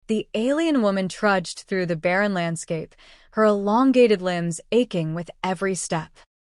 The alien woman trudged through the barren landscape, her elongated limbs aching with every step.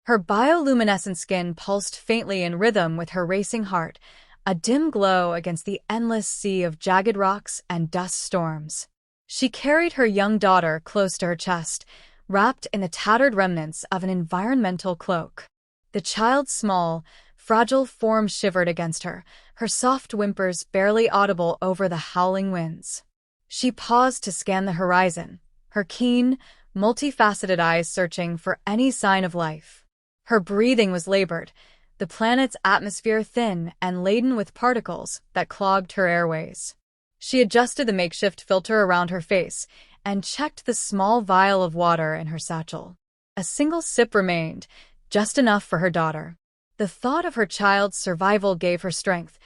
Her bioluminescent skin pulsed faintly in rhythm with her racing heart, a dim glow against the endless sea of jagged rocks and dust storms. She carried her young daughter close to her chest, wrapped in the tattered remnants of an environmental cloak. The child's small, fragile form shivered against her soft whimpers barely audible over the howling winds. She paused to scan the horizon, her keen, multifaceted eyes searching for any sign of life. Her breathing was labored, the planet's atmosphere thin and laden with particles that clogged her airways. She adjusted the makeshift filter around her face and checked the small vial of water in her satchel. A single sip remained, just enough for her daughter. The thought of her child's survival gave her strength,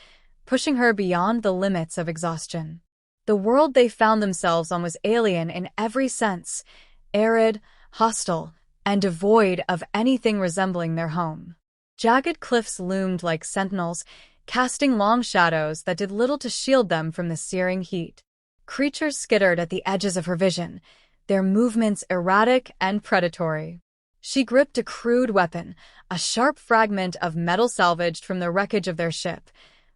pushing her beyond the limits of exhaustion. The world they found themselves on was alien in every sense, arid, hostile, and devoid of anything resembling their home. Jagged cliffs loomed like sentinels, casting long shadows that did little to shield them from the searing heat. Creatures skittered at the edges of her vision, their movements erratic and predatory. She gripped a crude weapon, a sharp fragment of metal salvaged from the wreckage of their ship,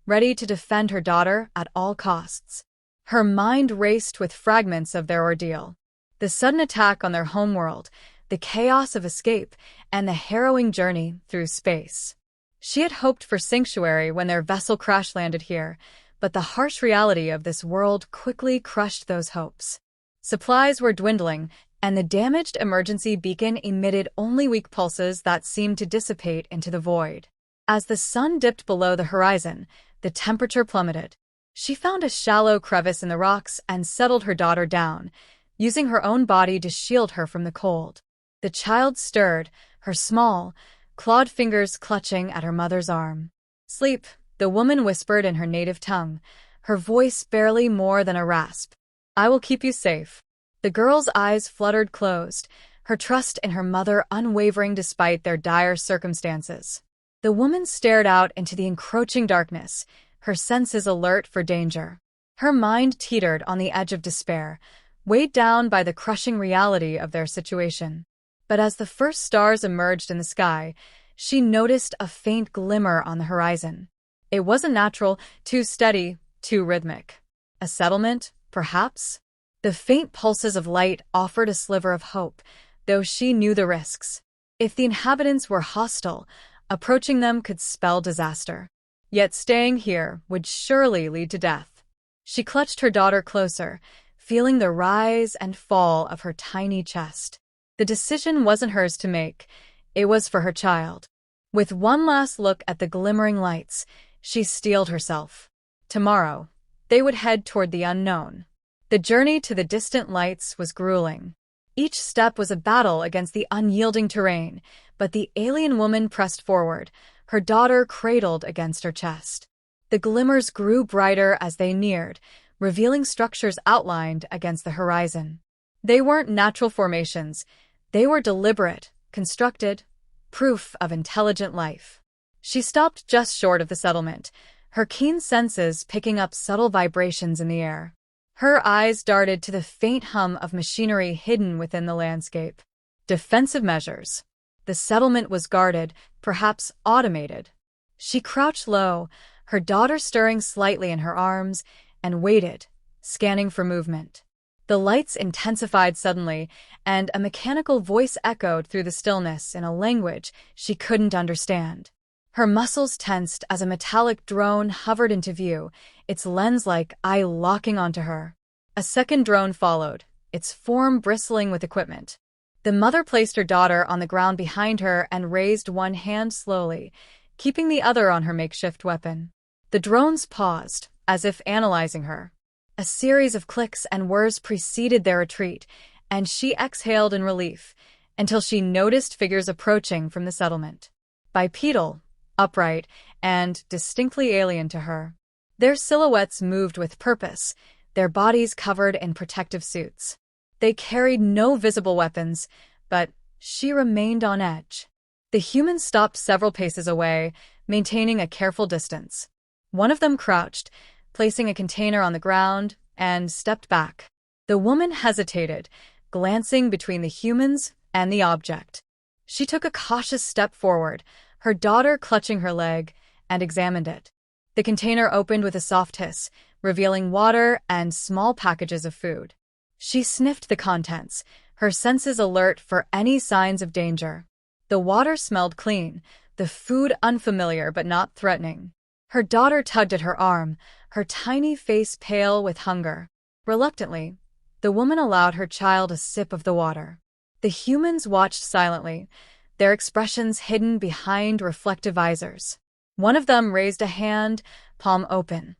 ready to defend her daughter at all costs. Her mind raced with fragments of their ordeal. The sudden attack on their homeworld, the chaos of escape, and the harrowing journey through space. She had hoped for sanctuary when their vessel crash-landed here, but the harsh reality of this world quickly crushed those hopes. Supplies were dwindling, and the damaged emergency beacon emitted only weak pulses that seemed to dissipate into the void. As the sun dipped below the horizon, the temperature plummeted. She found a shallow crevice in the rocks and settled her daughter down, using her own body to shield her from the cold. The child stirred, her small, clawed fingers clutching at her mother's arm. "Sleep," the woman whispered in her native tongue, her voice barely more than a rasp. "I will keep you safe." The girl's eyes fluttered closed, her trust in her mother unwavering despite their dire circumstances. The woman stared out into the encroaching darkness, her senses alert for danger. Her mind teetered on the edge of despair, weighed down by the crushing reality of their situation. But as the first stars emerged in the sky, she noticed a faint glimmer on the horizon. It wasn't natural, too steady, too rhythmic. A settlement, perhaps? The faint pulses of light offered a sliver of hope, though she knew the risks. If the inhabitants were hostile, approaching them could spell disaster. Yet staying here would surely lead to death. She clutched her daughter closer, feeling the rise and fall of her tiny chest. The decision wasn't hers to make, it was for her child. With one last look at the glimmering lights, she steeled herself. Tomorrow, they would head toward the unknown. The journey to the distant lights was grueling. Each step was a battle against the unyielding terrain, but the alien woman pressed forward, her daughter cradled against her chest. The glimmers grew brighter as they neared, revealing structures outlined against the horizon. They weren't natural formations, they were deliberate, constructed, proof of intelligent life. She stopped just short of the settlement, her keen senses picking up subtle vibrations in the air. Her eyes darted to the faint hum of machinery hidden within the landscape. Defensive measures. The settlement was guarded, perhaps automated. She crouched low, her daughter stirring slightly in her arms, and waited, scanning for movement. The lights intensified suddenly, and a mechanical voice echoed through the stillness in a language she couldn't understand. Her muscles tensed as a metallic drone hovered into view, its lens-like eye locking onto her. A second drone followed, its form bristling with equipment. The mother placed her daughter on the ground behind her and raised one hand slowly, keeping the other on her makeshift weapon. The drones paused, as if analyzing her. A series of clicks and whirs preceded their retreat, and she exhaled in relief, until she noticed figures approaching from the settlement. Bipedal, upright, and distinctly alien to her. Their silhouettes moved with purpose, their bodies covered in protective suits. They carried no visible weapons, but she remained on edge. The humans stopped several paces away, maintaining a careful distance. One of them crouched, placing a container on the ground, and stepped back. The woman hesitated, glancing between the humans and the object. She took a cautious step forward, her daughter clutching her leg, and examined it. The container opened with a soft hiss, revealing water and small packages of food. She sniffed the contents, her senses alert for any signs of danger. The water smelled clean, the food unfamiliar but not threatening. Her daughter tugged at her arm, her tiny face pale with hunger. Reluctantly, the woman allowed her child a sip of the water. The humans watched silently, their expressions hidden behind reflective visors. One of them raised a hand, palm open.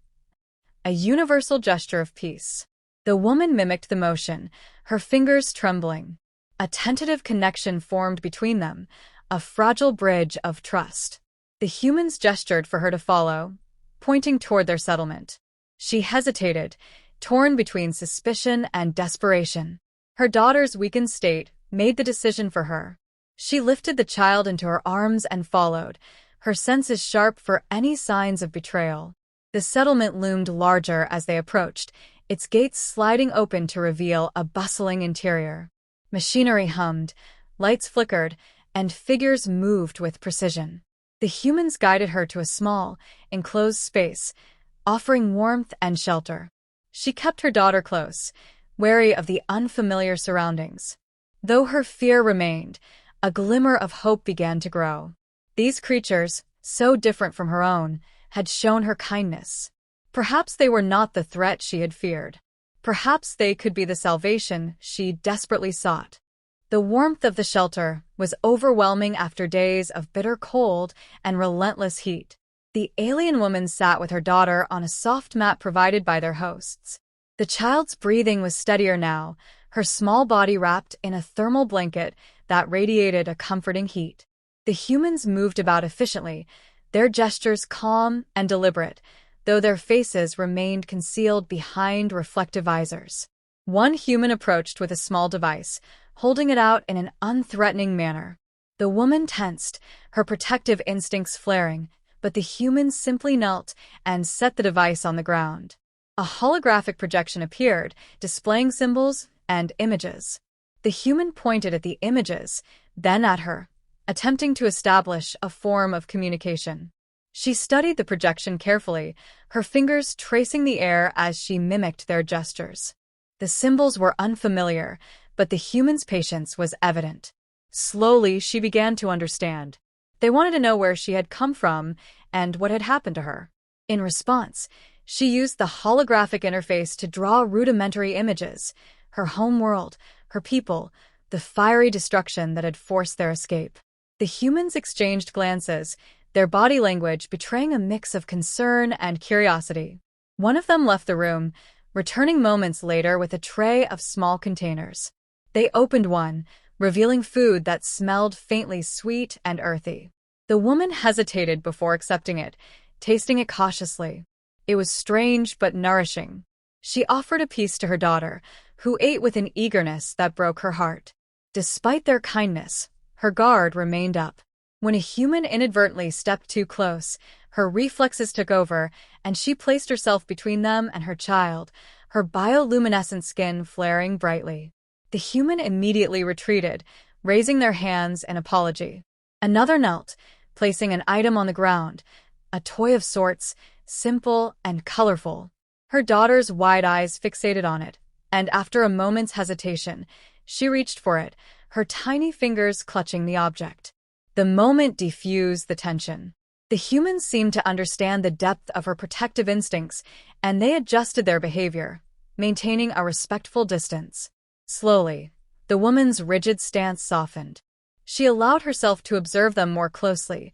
A universal gesture of peace. The woman mimicked the motion, her fingers trembling. A tentative connection formed between them, a fragile bridge of trust. The humans gestured for her to follow, pointing toward their settlement. She hesitated, torn between suspicion and desperation. Her daughter's weakened state made the decision for her. She lifted the child into her arms and followed, her senses sharp for any signs of betrayal. The settlement loomed larger as they approached, its gates sliding open to reveal a bustling interior. Machinery hummed, lights flickered, and figures moved with precision. The humans guided her to a small, enclosed space, offering warmth and shelter. She kept her daughter close, wary of the unfamiliar surroundings. Though her fear remained, a glimmer of hope began to grow. These creatures, so different from her own, had shown her kindness. Perhaps they were not the threat she had feared. Perhaps they could be the salvation she desperately sought. The warmth of the shelter was overwhelming after days of bitter cold and relentless heat. The alien woman sat with her daughter on a soft mat provided by their hosts. The child's breathing was steadier now, her small body wrapped in a thermal blanket that radiated a comforting heat. The humans moved about efficiently, their gestures calm and deliberate, though their faces remained concealed behind reflective visors. One human approached with a small device, holding it out in an unthreatening manner. The woman tensed, her protective instincts flaring, but the human simply knelt and set the device on the ground. A holographic projection appeared, displaying symbols and images. The human pointed at the images, then at her, attempting to establish a form of communication. She studied the projection carefully, her fingers tracing the air as she mimicked their gestures. The symbols were unfamiliar, but the human's patience was evident. Slowly, she began to understand. They wanted to know where she had come from and what had happened to her. In response, she used the holographic interface to draw rudimentary images, her homeworld, her people, the fiery destruction that had forced their escape. The humans exchanged glances, their body language betraying a mix of concern and curiosity. One of them left the room, returning moments later with a tray of small containers. They opened one, revealing food that smelled faintly sweet and earthy. The woman hesitated before accepting it, tasting it cautiously. It was strange but nourishing. She offered a piece to her daughter, who ate with an eagerness that broke her heart. Despite their kindness, her guard remained up. When a human inadvertently stepped too close, her reflexes took over, and she placed herself between them and her child, her bioluminescent skin flaring brightly. The human immediately retreated, raising their hands in apology. Another knelt, placing an item on the ground, a toy of sorts, simple and colorful. Her daughter's wide eyes fixated on it, and after a moment's hesitation, she reached for it, her tiny fingers clutching the object. The moment diffused the tension. The humans seemed to understand the depth of her protective instincts, and they adjusted their behavior, maintaining a respectful distance. Slowly, the woman's rigid stance softened. She allowed herself to observe them more closely,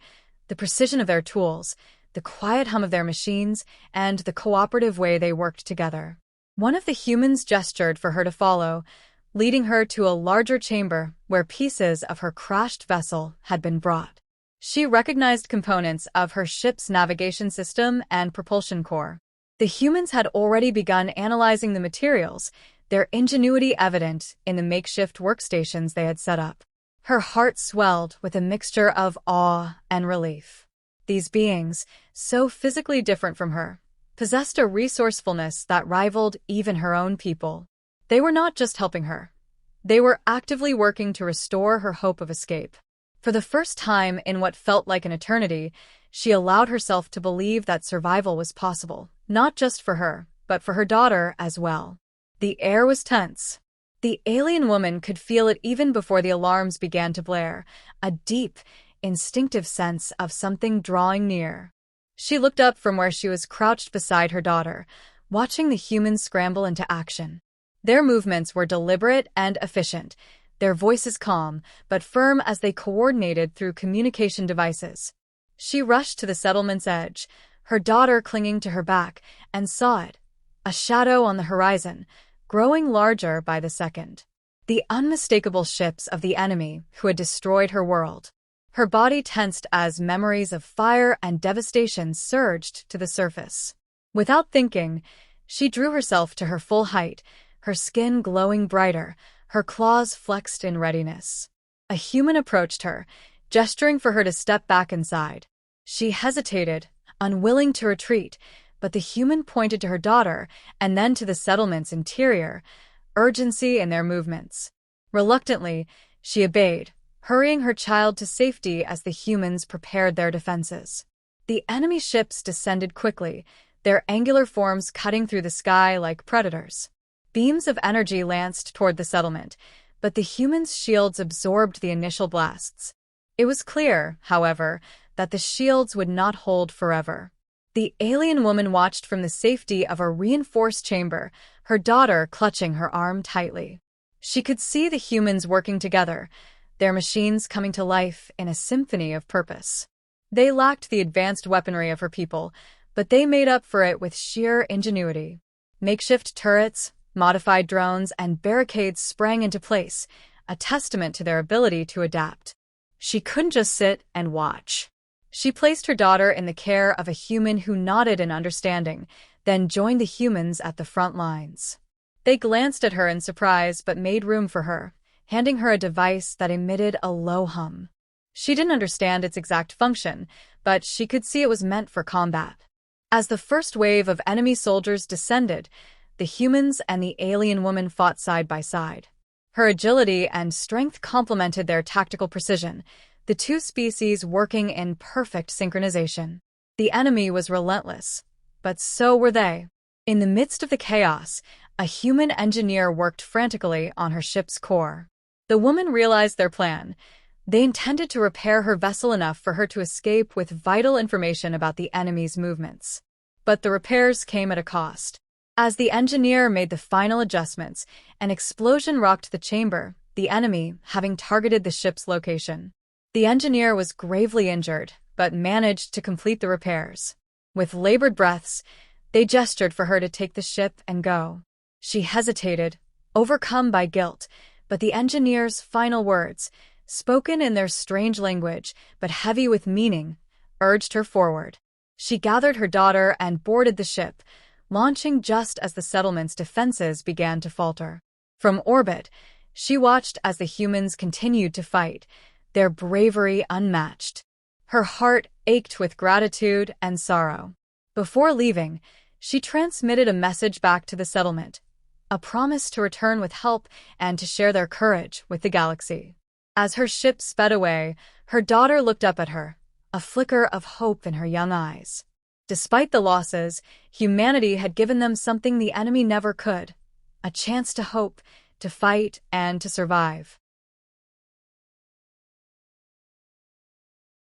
the precision of their tools, the quiet hum of their machines, and the cooperative way they worked together. One of the humans gestured for her to follow, leading her to a larger chamber where pieces of her crashed vessel had been brought. She recognized components of her ship's navigation system and propulsion core. The humans had already begun analyzing the materials, their ingenuity evident in the makeshift workstations they had set up. Her heart swelled with a mixture of awe and relief. These beings, so physically different from her, possessed a resourcefulness that rivaled even her own people. They were not just helping her. They were actively working to restore her hope of escape. For the first time in what felt like an eternity, she allowed herself to believe that survival was possible, not just for her, but for her daughter as well. The air was tense. The alien woman could feel it even before the alarms began to blare, a deep, instinctive sense of something drawing near. She looked up from where she was crouched beside her daughter, watching the humans scramble into action. Their movements were deliberate and efficient, their voices calm but firm as they coordinated through communication devices. She rushed to the settlement's edge, her daughter clinging to her back, and saw it, a shadow on the horizon, growing larger by the second. The unmistakable ships of the enemy who had destroyed her world. Her body tensed as memories of fire and devastation surged to the surface. Without thinking, she drew herself to her full height, her skin glowing brighter, her claws flexed in readiness. A human approached her, gesturing for her to step back inside. She hesitated, unwilling to retreat, but the human pointed to her daughter and then to the settlement's interior, urgency in their movements. Reluctantly, she obeyed, hurrying her child to safety as the humans prepared their defenses. The enemy ships descended quickly, their angular forms cutting through the sky like predators. Beams of energy lanced toward the settlement, but the humans' shields absorbed the initial blasts. It was clear, however, that the shields would not hold forever. The alien woman watched from the safety of a reinforced chamber, her daughter clutching her arm tightly. She could see the humans working together, their machines coming to life in a symphony of purpose. They lacked the advanced weaponry of her people, but they made up for it with sheer ingenuity. Makeshift turrets, modified drones, and barricades sprang into place, a testament to their ability to adapt. She couldn't just sit and watch. She placed her daughter in the care of a human who nodded in understanding, then joined the humans at the front lines. They glanced at her in surprise but made room for her, handing her a device that emitted a low hum. She didn't understand its exact function, but she could see it was meant for combat. As the first wave of enemy soldiers descended, the humans and the alien woman fought side by side. Her agility and strength complemented their tactical precision, the two species working in perfect synchronization. The enemy was relentless, but so were they. In the midst of the chaos, a human engineer worked frantically on her ship's core. The woman realized their plan. They intended to repair her vessel enough for her to escape with vital information about the enemy's movements. But the repairs came at a cost. As the engineer made the final adjustments, an explosion rocked the chamber, the enemy having targeted the ship's location. The engineer was gravely injured, but managed to complete the repairs. With labored breaths, they gestured for her to take the ship and go. She hesitated, overcome by guilt, but the engineer's final words, spoken in their strange language but heavy with meaning, urged her forward. She gathered her daughter and boarded the ship, launching just as the settlement's defenses began to falter. From orbit, she watched as the humans continued to fight, their bravery unmatched. Her heart ached with gratitude and sorrow. Before leaving, she transmitted a message back to the settlement, a promise to return with help and to share their courage with the galaxy. As her ship sped away, her daughter looked up at her, a flicker of hope in her young eyes. Despite the losses, humanity had given them something the enemy never could, a chance to hope, to fight, and to survive.